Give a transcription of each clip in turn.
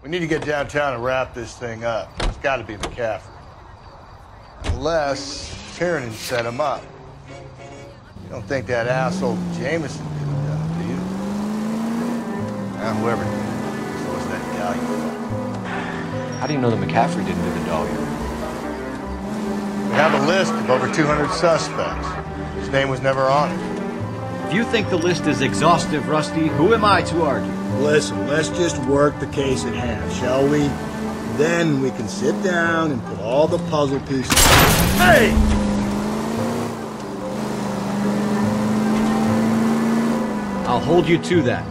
We need to get downtown and wrap this thing up. It's got to be McCaffrey. Unless Tiernan set him up. You don't think that asshole Jameson could have done it, do you? Now, whoever did it, so is that guy you fucked. How do you know that McCaffrey didn't do the doggy? We have a list of over 200 suspects. His name was never on it. If you think the list is exhaustive, Rusty, who am I to argue? Listen, let's just work the case at hand, shall we? Then we can sit down and put all the puzzle pieces... Hey! I'll hold you to that.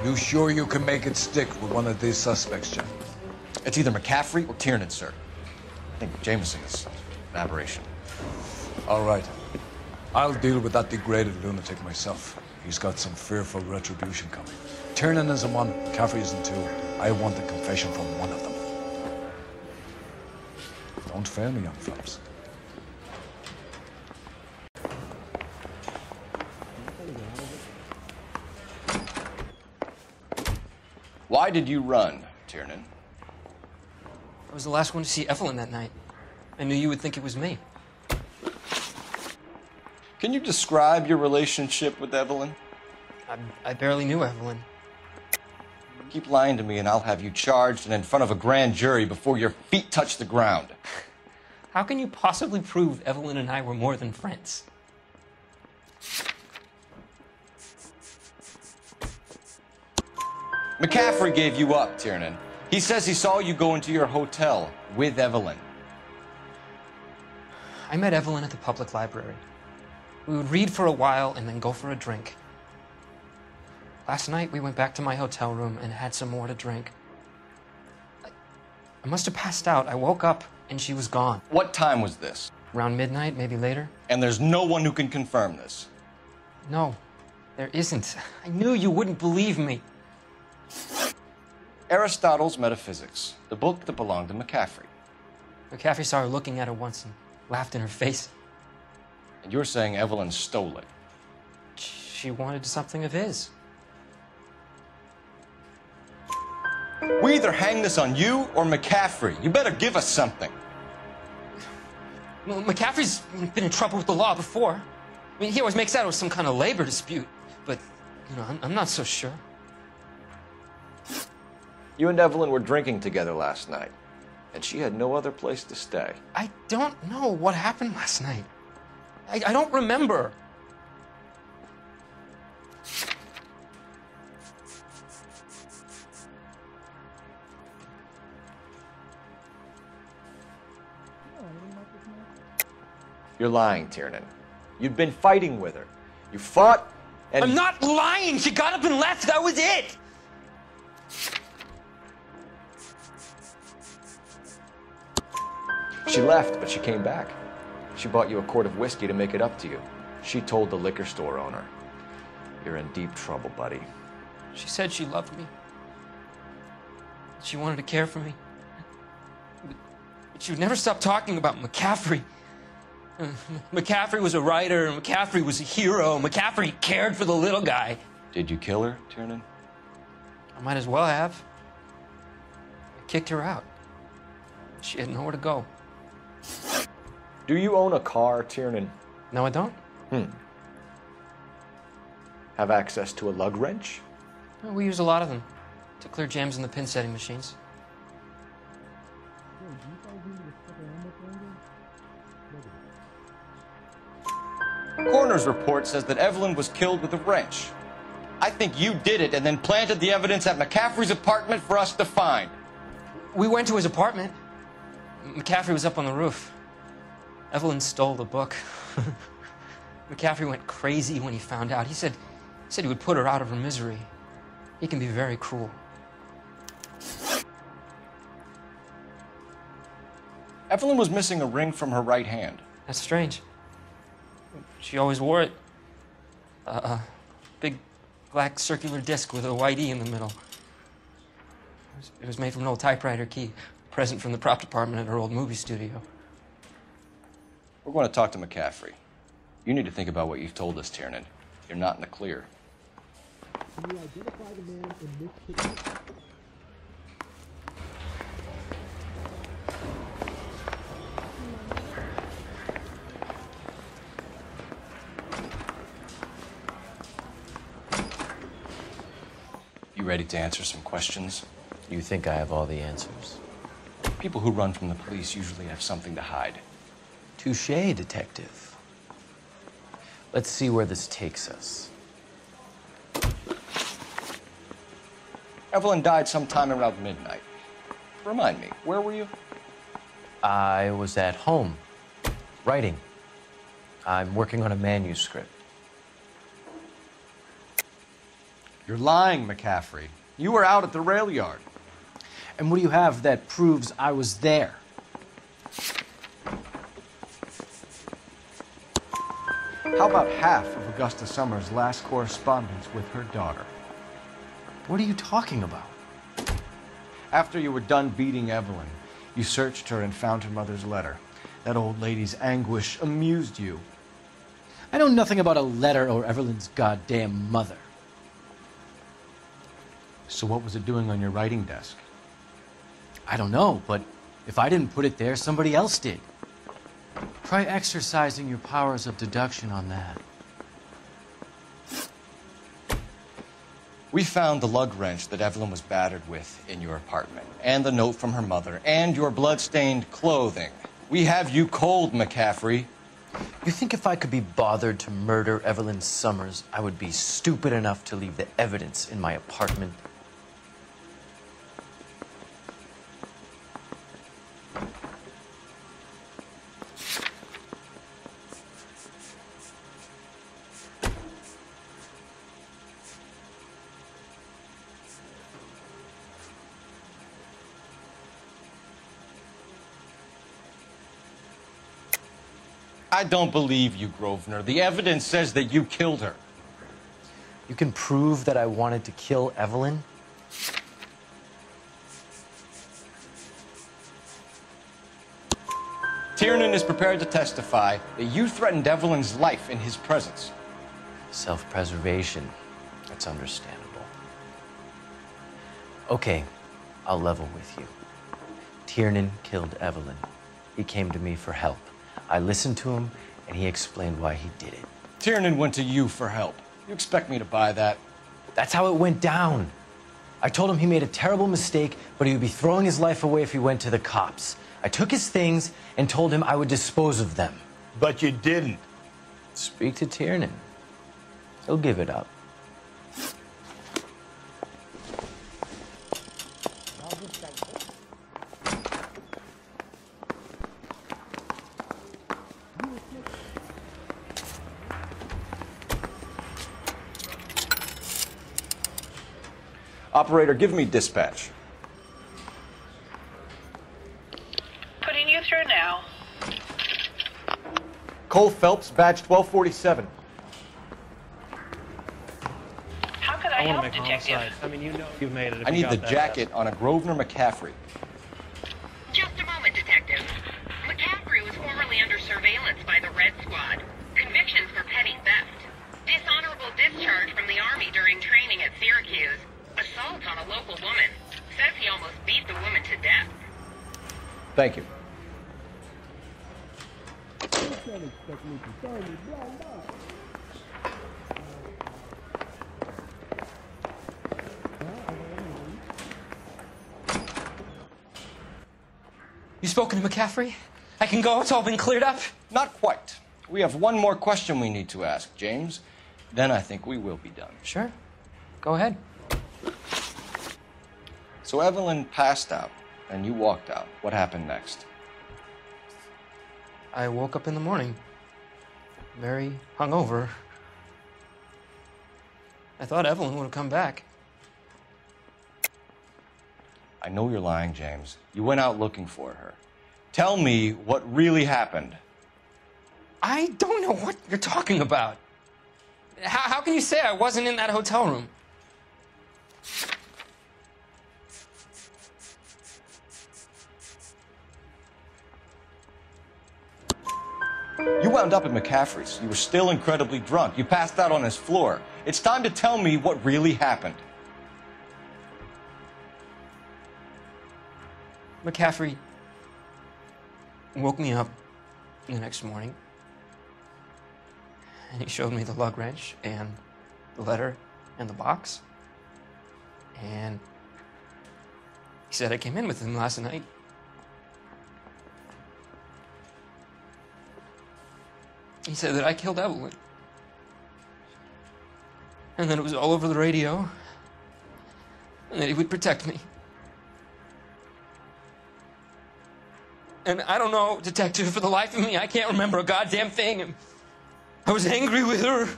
You sure you can make it stick with one of these suspects, John? It's either McCaffrey or Tiernan, sir. I think Jameson is an aberration. All right. I'll deal with that degraded lunatic myself. He's got some fearful retribution coming. Tiernan isn't one, McCaffrey isn't two. I want a confession from one of them. Don't fail me, young fellas. Why did you run, Tiernan? I was the last one to see Evelyn that night. I knew you would think it was me. Can you describe your relationship with Evelyn? I barely knew Evelyn. Keep lying to me and I'll have you charged and in front of a grand jury before your feet touch the ground. How can you possibly prove Evelyn and I were more than friends? McCaffrey gave you up, Tiernan. He says he saw you go into your hotel with Evelyn. I met Evelyn at the public library. We would read for a while and then go for a drink. Last night, we went back to my hotel room and had some more to drink. I must have passed out. I woke up and she was gone. What time was this? Around midnight, maybe later. And there's no one who can confirm this? No, there isn't. I knew you wouldn't believe me. Aristotle's Metaphysics, the book that belonged to McCaffrey. McCaffrey saw her looking at her once and laughed in her face. And you're saying Evelyn stole it? She wanted something of his. We either hang this on you or McCaffrey. You better give us something. Well, McCaffrey's been in trouble with the law before. I mean, he always makes out it was some kind of labor dispute. But, you know, I'm not so sure. You and Evelyn were drinking together last night, and she had no other place to stay. I don't know what happened last night. I don't remember. You're lying, Tiernan. You'd been fighting with her. You fought, and... I'm not lying! She got up and left! That was it! She left, but she came back. She bought you a quart of whiskey to make it up to you. She told the liquor store owner. You're in deep trouble, buddy. She said she loved me. She wanted to care for me. But she would never stop talking about McCaffrey. McCaffrey was a writer, McCaffrey was a hero, McCaffrey cared for the little guy. Did you kill her, Tiernan? I might as well have. I kicked her out. She had nowhere to go. Do you own a car, Tiernan? No, I don't. Have access to a lug wrench? Well, we use a lot of them to clear jams in the pin setting machines. Coroner's report says that Evelyn was killed with a wrench. I think you did it and then planted the evidence at McCaffrey's apartment for us to find. We went to his apartment. McCaffrey was up on the roof. Evelyn stole the book. McCaffrey went crazy when he found out. He said he would put her out of her misery. He can be very cruel. Evelyn was missing a ring from her right hand. That's strange. She always wore it. A big black circular disc with a white E in the middle. It was made from an old typewriter key, a present from the prop department at her old movie studio. We're going to talk to McCaffrey. You need to think about what you've told us, Tiernan. You're not in the clear. Can you identify the man in this picture? You ready to answer some questions? You think I have all the answers? People who run from the police usually have something to hide. Touché, detective. Let's see where this takes us. Evelyn died sometime around midnight. Remind me, where were you? I was at home, writing. I'm working on a manuscript. You're lying, McCaffrey. You were out at the rail yard. And what do you have that proves I was there? How about half of Augusta Summers' last correspondence with her daughter? What are you talking about? After you were done beating Evelyn, you searched her and found her mother's letter. That old lady's anguish amused you. I know nothing about a letter or Evelyn's goddamn mother. So what was it doing on your writing desk? I don't know, but if I didn't put it there, somebody else did. Try exercising your powers of deduction on that. We found the lug wrench that Evelyn was battered with in your apartment, and the note from her mother, and your blood-stained clothing. We have you cold, McCaffrey. You think if I could be bothered to murder Evelyn Summers, I would be stupid enough to leave the evidence in my apartment? I don't believe you, Grosvenor. The evidence says that you killed her. You can prove that I wanted to kill Evelyn? Tiernan is prepared to testify that you threatened Evelyn's life in his presence. Self-preservation. That's understandable. Okay, I'll level with you. Tiernan killed Evelyn. He came to me for help. I listened to him, and he explained why he did it. Tiernan went to you for help. You expect me to buy that? That's how it went down. I told him he made a terrible mistake, but he would be throwing his life away if he went to the cops. I took his things and told him I would dispose of them. But you didn't. Speak to Tiernan. He'll give it up. Operator, give me dispatch. Putting you through now. Cole Phelps, badge 1247. How could I help, Detective? I mean, you know you've made it. I need the jacket on a Grosvenor McCaffrey. Just a moment, Detective. McCaffrey was formerly under surveillance by the Red Squad. Convictions for petty theft. Dishonorable discharge from the Army during training at Syracuse. Assault on a local woman. Says he almost beat the woman to death. Thank you. You spoken to McCaffrey? I can go? It's all been cleared up? Not quite. We have one more question we need to ask, James. Then I think we will be done. Sure. Go ahead. So Evelyn passed out, and you walked out. What happened next? I woke up in the morning, very hungover. I thought Evelyn would have come back. I know you're lying, James. You went out looking for her. Tell me what really happened. I don't know what you're talking about. How can you say I wasn't in that hotel room? You wound up at McCaffrey's. You were still incredibly drunk. You passed out on his floor. It's time to tell me what really happened. McCaffrey woke me up the next morning, and he showed me the lug wrench and the letter and the box. And he said I came in with him last night. He said that I killed Evelyn. And that it was all over the radio. And that he would protect me. And I don't know, Detective, for the life of me, I can't remember a goddamn thing. I was angry with her.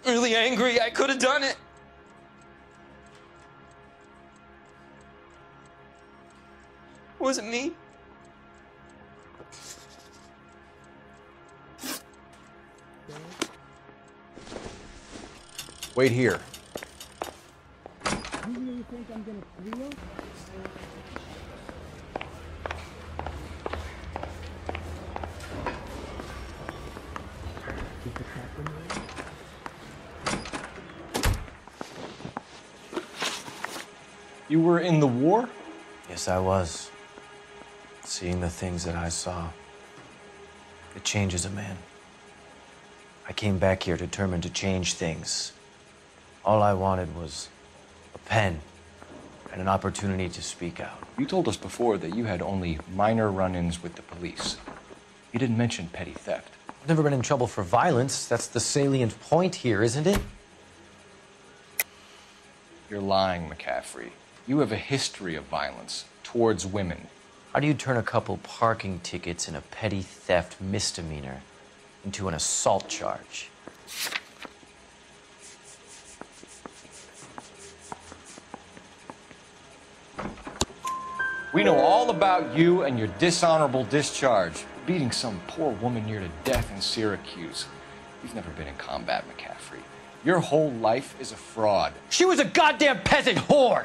Really angry. I could have done it. Was it me? Wait here. You really think I'm gonna squeal? Is the captain there? You were in the war? Yes, I was. Seeing the things that I saw, it changes a man. I came back here determined to change things. All I wanted was a pen and an opportunity to speak out. You told us before that you had only minor run-ins with the police. You didn't mention petty theft. I've never been in trouble for violence. That's the salient point here, isn't it? You're lying, McCaffrey. You have a history of violence towards women. How do you turn a couple parking tickets and a petty theft misdemeanor into an assault charge? We know all about you and your dishonorable discharge, beating some poor woman near to death in Syracuse. You've never been in combat, McCaffrey. Your whole life is a fraud. She was a goddamn peasant whore!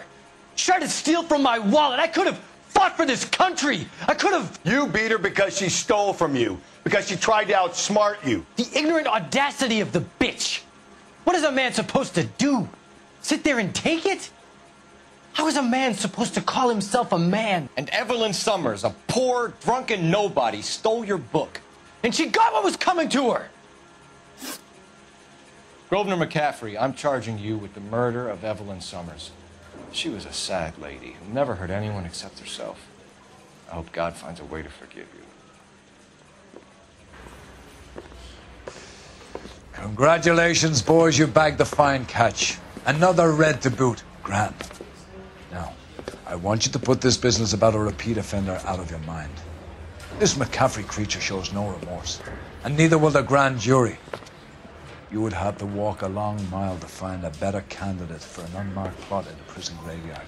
She tried to steal from my wallet. I could have fought for this country. I could have... You beat her because she stole from you, because she tried to outsmart you. The ignorant audacity of the bitch. What is a man supposed to do? Sit there and take it? How is a man supposed to call himself a man? And Evelyn Summers, a poor, drunken nobody, stole your book. And she got what was coming to her. Grosvenor McCaffrey, I'm charging you with the murder of Evelyn Summers. She was a sad lady who never hurt anyone except herself. I hope God finds a way to forgive you. Congratulations, boys, you bagged the fine catch. Another red to boot. Grand. Now, I want you to put this business about a repeat offender out of your mind. This McCaffrey creature shows no remorse, and neither will the grand jury. You would have to walk a long mile to find a better candidate for an unmarked plot in the prison graveyard.